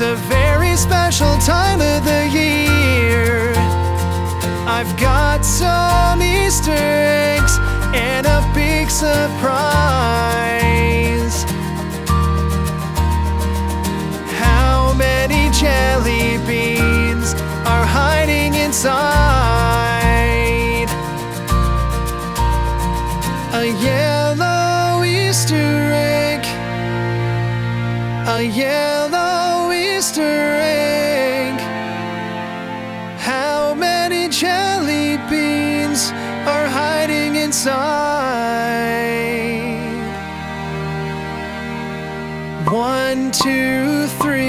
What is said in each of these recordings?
It's a very special time of the year. I've got some Easter eggs and a big surprise. How many jelly beans are hiding inside a yellow Easter egg? A yellow Easter egg. How many jelly beans are hiding inside? 1, 2, 3.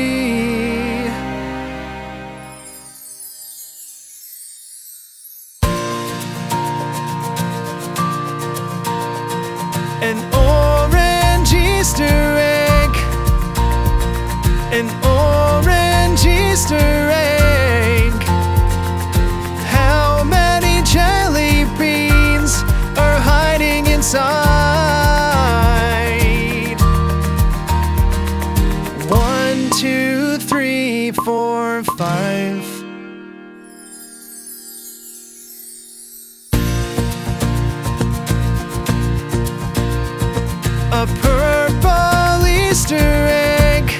An orange Easter egg. An orange Easter egg. How many jelly beans are hiding inside? 1, 2, 3, 4, 5. A purple Easter egg.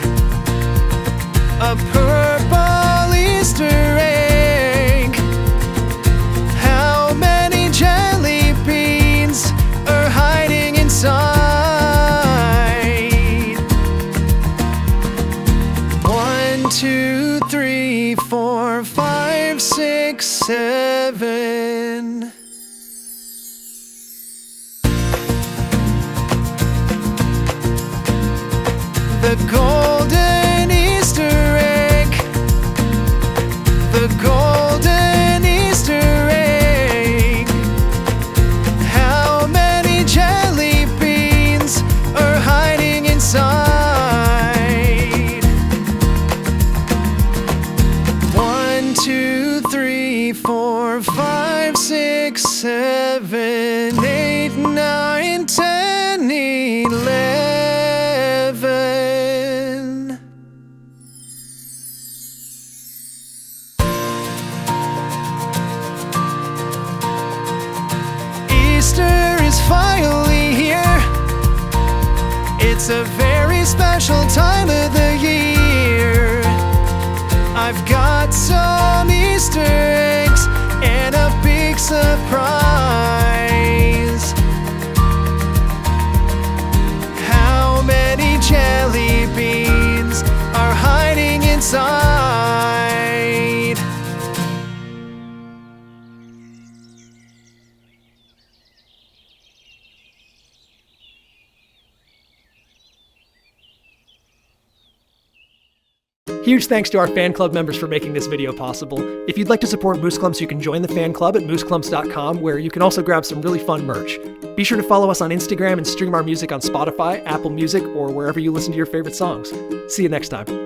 A purple Easter egg. How many jelly beans are hiding inside? 1, 2, 3, 4, 5, 6, 7. The golden Easter egg. The golden Easter egg. How many jelly beans are hiding inside? 1, 2, 3, 4, 5, 6, 7, 8, 9, 10, 11. Easter is finally here. It's a very special time of the year. I've got some Easter eggs and a big surprise. How many jelly beans are hiding inside? Huge thanks to our fan club members for making this video possible. If you'd like to support Mooseclumps, you can join the fan club at mooseclumps.com, where you can also grab some really fun merch. Be sure to follow us on Instagram and stream our music on Spotify, Apple Music, or wherever you listen to your favorite songs. See you next time.